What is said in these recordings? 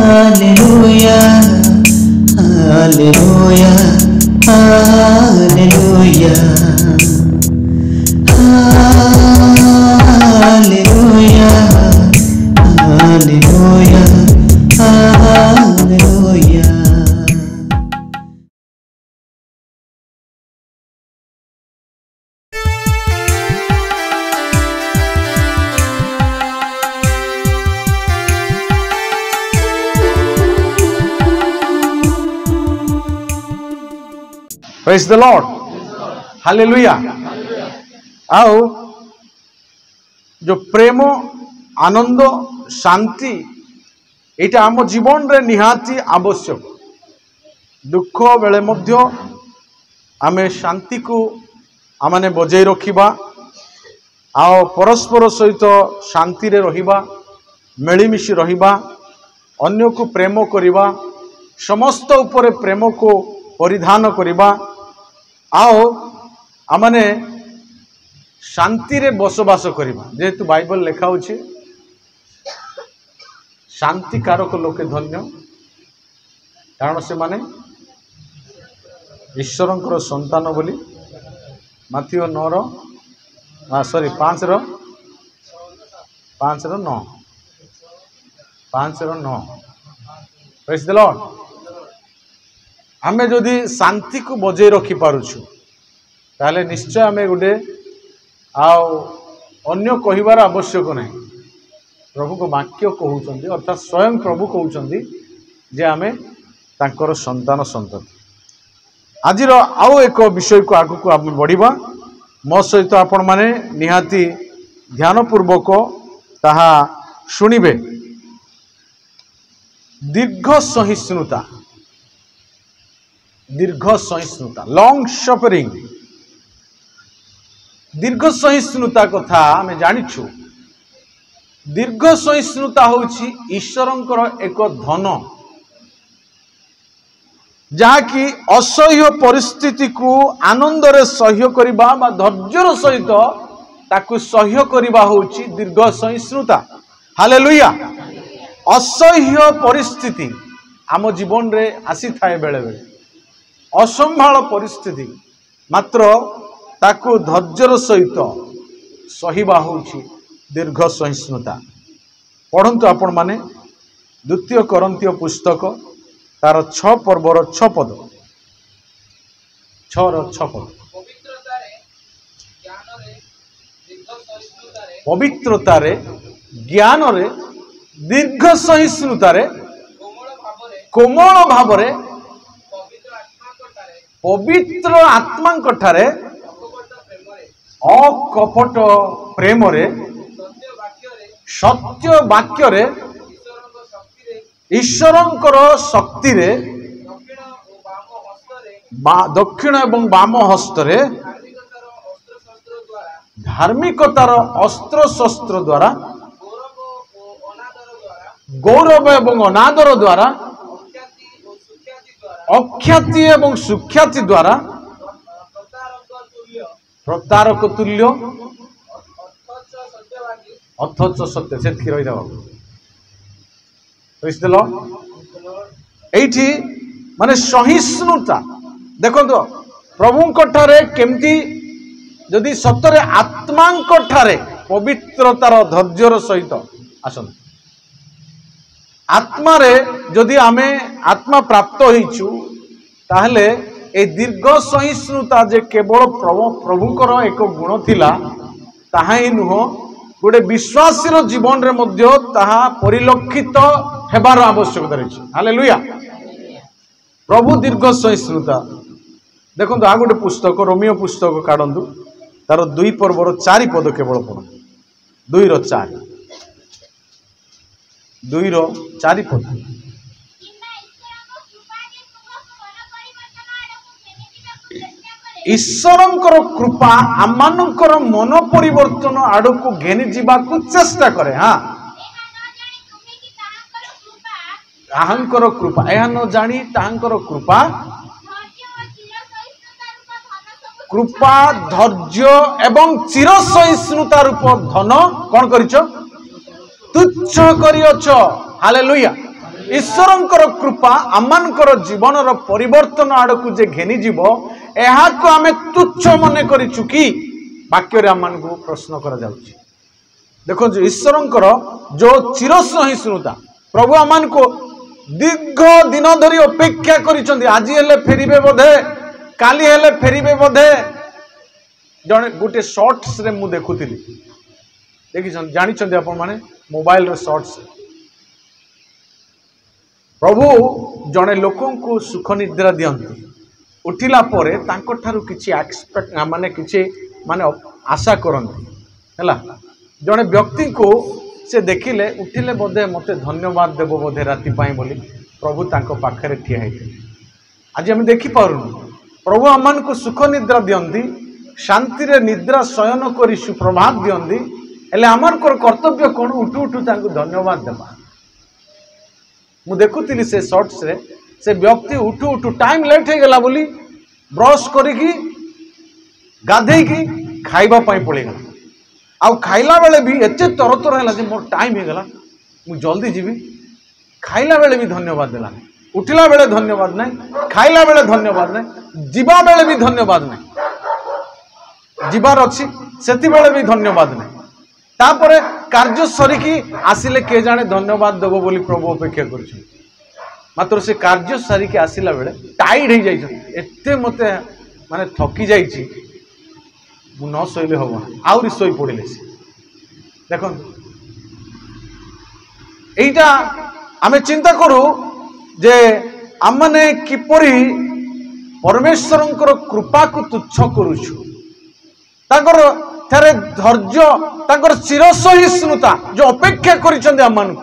Hallelujah, hallelujah, hallelujah, hallelujah, hallelujah, hallelujah. Praise the Lord. Hallelujah. आओ जो प्रेम आनंद शांति एटा आम जीवन रे निहाती आवश्यक। दुख बेले मध्य आमे शांति को आमने बजाई रखिबा आओ परस्पर सहित शांति रे रहिबा मिलीमिशि रहिबा अन्य को प्रेम करिबा समस्त उपरे प्रेम को परिधान करिबा आओ आमने शांति रे बसवास करिबा जेहेतु बाइबल लेखा होछि शांति कारक लोके धन्य कारण से माने ईश्वरंकर संतान बोली माथियो 9 रो 5 रो 9 प्रेज द लॉर्ड। आमे जदि शांति को बजाय रखी पारुछु ताले निश्चय आमे गुडे अन्य कहिबार आवश्यक नहीं। प्रभु को वाक्य कहउचंदी अर्थात स्वयं प्रभु कहउचंदी जे आमे तांकर संतान संतति। आजिर आउ एक विषय को आगु को आमे बढ़िबा मो सहित आपण माने निहाती ध्यान पूर्वक ताहा सुनिबे। दीर्घ सहिष्णुता लॉन्ग सफरिंग दीर्घ सहिष्णुता कथा आमे जानिछु। दीर्घ सहिष्णुता होछि ईश्वरंकर एक धन जहाँकि असह्य परिस्थिति को आनंद रे सह्य करिबा बा धैर्यर सहित ताकु सह्य करिबा होछि दीर्घ सहिष्णुता। हालेलुया। असह्य परिस्थिति आम जीवन रे आसी थाए बेले बेले असंभाल परिस्थिति मात्र ताकु धैर्यर सहित सहिबा होछि दीर्घ सहिष्णुता। पढ़ंतु आपण माने 2 कोरिन्थीय पुस्तक तार 6 पर्वर 6 पद 6 रो 6 पद पवित्रता रे ज्ञान रे दीर्घ सहिष्णुता रे कोमल भावरे पवित्र आत्मा कठारे अकपट प्रेम रे सत्य वाक्य रे ईश्वरंकर शक्ति रे दक्षिण एवं वाम हस्त रे धार्मिकतार अस्त्र शस्त्र द्वारा गौरव एवं अनादर द्वारा अख्याति एवं सुख्याति द्वारा प्रतारक तुल्य अथच सत्य से रही एठी माने सहिष्णुता देखो तो प्रभु कठारे केमती जदि सतरे आत्मा कठारे पवित्रतार धैर्यर सहित आसन आत्मा रे जदि आमे आत्मा प्राप्त होइछु ताहले ए दीर्घ सहिष्णुता जे केवल प्रभुकर एक गुण थिला ताहा ही नुह गोटे विश्वासीर जीवन रे मध्य ताहा परिलक्षित हेबार आवश्यकता रही। हालेलुया। प्रभु दीर्घ सहिष्णुता देखो आ गोटे पुस्तक रोमियो पुस्तक काढंतु तार 2 पर्वर 4 पद केवल पढ़ 2 रो 4 पद ईश्वरंकर कृपा आमानकर मन परिवर्तन आड़ को घेनी जीवाकू चेष्टा करे। हाँ ताहांकर कृपा यह न जानी ताहांकर कृपा कृपा धैर्य एवं चिर सहिष्णुता रूप धन कौन करिछ तुच्छ करियछ। हालेलुया। ईश्वरंकर कृपा आमनकर जीवनर परिवर्तन आड़क जे घेनी जीव एहा को आमे तुच्छ मने करिछु कि वाक्य रे आमन को प्रश्न करा जाउछि। देखो ईश्वरंकर जो चिरसहिष्णुता प्रभु आमन को दीर्घ दिन धरी अपेक्षा करिसंती। आज हेले फेरिबे बोधे, काली हेले फेरिबे बोधे। जने गोटे शॉर्ट्स रे मु देखुतिली, देखिछन जानिछंती आपण माने मोबाइल रे शॉर्ट्स। प्रभु जने लोकन को सुख निद्रा दियंती, उठिला परे तांको ठारू किछि एक्सपेक्ट माने किछि माने आशा करंती हैला। जने व्यक्ति को से देखिले उठिले बोधे मते धन्यवाद देबो बोधे राति पाई बोली प्रभु तांको पाखरे ठिया हेते। आज हम देखि पारुनु प्रभु अमन को सुख निद्रा दियंती, शांति रे निद्रा शयन करी सुप्रभात दियंती। हेले अमन को कर्तव्य कोन उठु उठु तांको धन्यवाद देबा। मु देखुतिली से शॉर्ट्स रे से व्यक्ति उठु उठु टाइम लेट हे गेला बोली ब्रश करी की गाधे की खाइबा पाई पड़े गला। आउ खाइला बेले भी एते तरतर है जे मोर टाइम हे गला मु जल्दी जीवी। खाइला बेले भी धन्यवाद देला, उठिला बेले धन्यवाद नहीं, खाइला बेले धन्यवाद नहीं, जीवा बेले भी धन्यवाद नहीं। जीवार अच्छी सेति बेले भी धन्यवाद नहीं। तापरे कार्य सरिकी आसिले के जाने धन्यवाद देबो बोली प्रभु अपेक्षा करछ। मात्र से कार्य सरिकी आसिला बेले टाइड हे जाइछ, एते मते माने थकी जाइछि मु न सोइले हबो आउरी सोई पड़िले से। देखो एटा आमे चिंता करू जे आमने किपरि परमेश्वरंकर कृपा को तुच्छ करूछु। ताकर थारे धैर्य ताकर चिरसहिष्णुता जो अपेक्षा करिसंदे आमन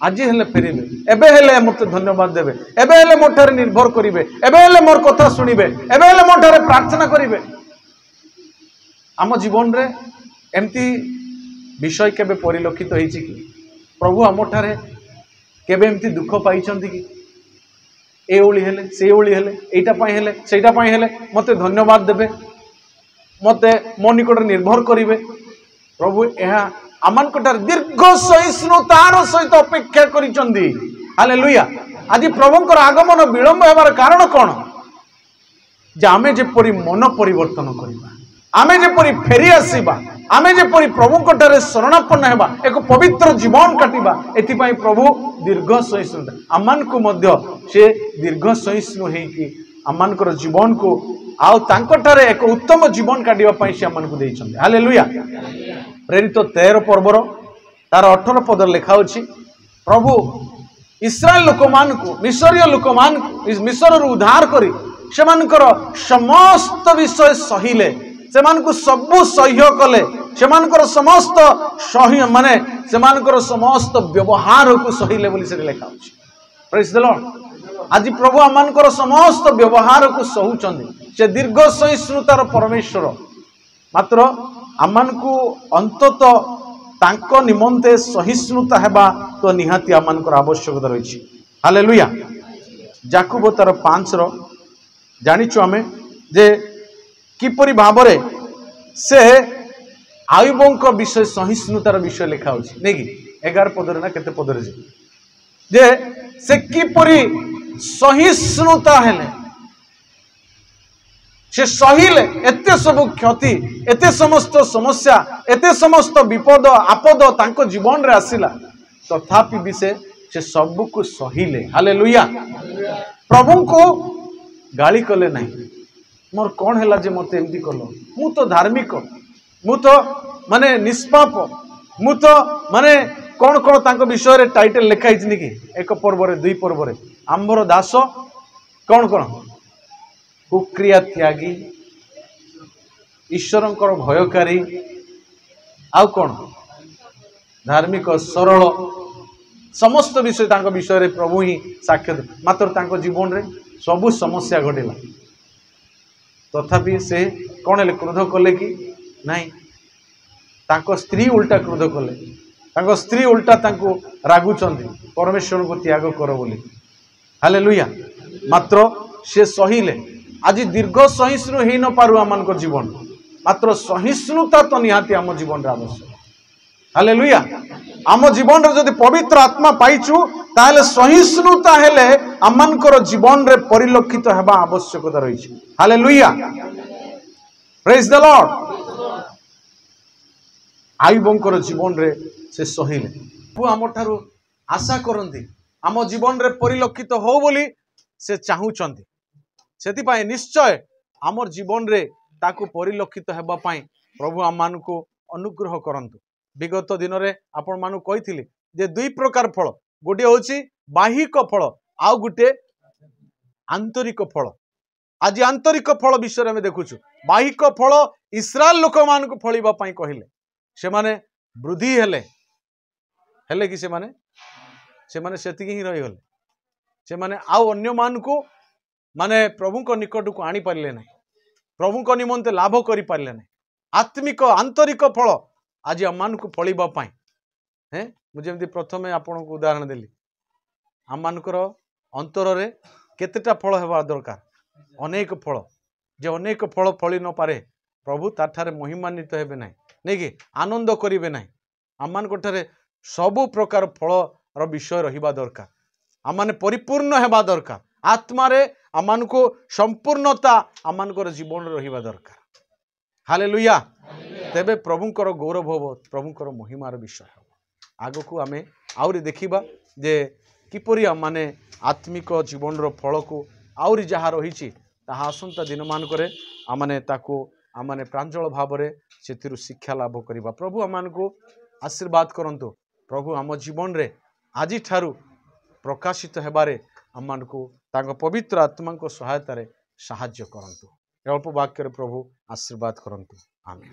आज हेले फेरिबे, एबे हेले मते धन्यवाद देबे, एबे हेले मोठारे निर्भर करिवे, एबे हेले मोर कथा सुनिबे, एबे हेले मोठारे प्रार्थना करिवे। आम जीवन रे एमती विषय केबे परिलक्षित होईछि कि प्रभु आमठारे केबे एमती दुख पाइछंती कि ए ओली हेले से ओली हेले एटा पाई हेले सेटा पाई हेले मते धन्यवाद देबे, मते मो निकट निर्भर करिवे। प्रभु एहा आमान कटार दीर्घ सहिष्णुतार सहित अपेक्षा करिछंती। हालेलुया। आज प्रभुंकर आगमन विलंब हेबार कारण कोन? जे आमे जेपरि मन परिवर्तन करिबा, आमे जेपरि फेरी आसीबा, आमे जेपरि प्रभुंकटारे शरणापन्न हेबा, एक पवित्र जीवन काटिबा। एथि पई प्रभु दीर्घ सहिष्णुता आमान को मध्य से दीर्घ सहिष्णु हेकि आमानकर जीवन को आउ तांकटारे एक उत्तम जीवन काटिबा पई से आमान को देइछन्ते। हालेलुया। प्रेरित 13 पर्वर तार 18 पद लिखा अछि, प्रभु इस्राएल लोक मान को मिस्रीय लोक मान को मिस्र रु उद्धार करी सेमानकर समस्त विषय सहिले, सेमानकु सबु सह्य कले, सेमानकर समस्त सह्य माने सेमानकर समस्त व्यवहार को सहिले बोली से लिखा अछि। Praise the Lord. आज प्रभु आमानकर समस्त व्यवहार को सहुचंदी से दीर्घ सहिष्णुतार परमेश्वर। मात्र आमानकु अंतत तांको निमंते सहिष्णुता हेबा तो निहाती आमानकर आवश्यकता रहिछि। हालेलुया। याकूब तार 5 रो जानिछु आमे जे किपरि भाबरे से आयुबंक विषय सहिष्णुतार विषय लिखा होछि नै कि 11 पदरे ना केते पदरे जे से किपरि सहिष्णुता हेले, से सहिले एते सब क्षति, एते समस्त समस्या, एते समस्त विपद आपद तांको जीवन रे आसिला, तथापि भी से सब को सहिले। हालेलुया। प्रभु को गाली कले नहीं, मोर कौन है जे मते एमती कलो, मु तो धार्मिक, मु तो माने निष्पाप, मु तो माने कौन कौन तांको विषय रे टाइटल लिखा हिचनी कि 1 पर्व रे 2 पर्व रे आंबर दास कौन कौन कुक्रिया त्यागी, ईश्वरंकर भयकारी, आउ कौन धार्मिक सरल, समस्त विषय तांको विषय रे प्रभु ही साक्ष्य। मात्र तांको जीवन रे सबु समस्या घटिला, तथापि से कौन हेले क्रोध कले कि नहीं, तांको स्त्री उल्टा क्रोध कले, तांको स्त्री उल्टा तांको रागुचंदी परमेश्वर को त्याग कर बोली। हालेलुया। मात्र से सहिले। आज दीर्घ सहिष्णु हे न पारु आमान को जीवन, मात्र सहिष्णुता तो निहाती आम जीवन रे आवश्यक। हालेलुया। आम जीवन रे जदि पवित्र आत्मा पाइचु ताहले सहिष्णुता हेले आमनकर जीवन रे परिलक्षित हेबा आवश्यकता रही। Hallelujah, praise the Lord. आयुबंकर जीवन रे से सहिले प्रभु आम ठारू आशा करती आम जीवन रे परिलक्षित हो बोली से चाहूचंती। सेतिपाई निश्चय आमर जीवन रे ताकू परिलक्षित हेबा पाई प्रभु आम मानकु अनुग्रह करंतु। विगत दिन रे आपण मानु कहिथिली जे दुई प्रकार फल, गोटे होची बाहिक फल आउ गोटे आंतरिक फल। आज आंतरिक फल विषय में देखुछु। बाहिक फल इस्राएल लोक मानकु फलिबा पाई कहिले, से माने वृद्धि हेले कि से माने सेतिकी ही रही गले। से माने आउ अन्य मानकु माने प्रभु को निकट को आनी पारले नहीं, प्रभु को निमंते लाभ करि पारले नहीं। आत्मिक आंतरिक फल आज आम मानकु फलिबा पाई हैं मुझे प्रथमे आपन को उदाहरण देली। आम मानकर अंतर रे केतेटा फल हेबा दरकार, अनेक फल। जे अनेक फल फली न पारे प्रभु ताठारे महिमान्वित हेबे नहीं, नहीं कि आनंद करिवे नहीं। आम मान ठारे सबु प्रकार फल रो विषय रहिबा दरकार। आम माने परिपूर्ण हेबा दरकार। आत्मा रे आम मान को संपूर्णता आम मानकर जीवन रहिबा दरकार। हालेलुया। तेबे प्रभुंकर गौरव हो, प्रभुंकर महिमार विषय हो। आगो को आमे आउरी देखिबा जे किपरि माने आत्मिक जीवन रो फल को आउरी जहा रहिछि ताहा आसंता दिन मान करे आमाने ताको आमाने प्रांजल भाव रे सेथिरु शिक्षा लाभ करिबा। प्रभु आमान को आशीर्वाद करंतु। प्रभु आम जीवन रे आजि ठारू प्रकाशित हेबारे आमान को तांको पवित्र आत्मा को सहायता रे साहाय्य करंतु। अल्प वाक्य रे प्रभु आशीर्वाद करंतु। आमेन।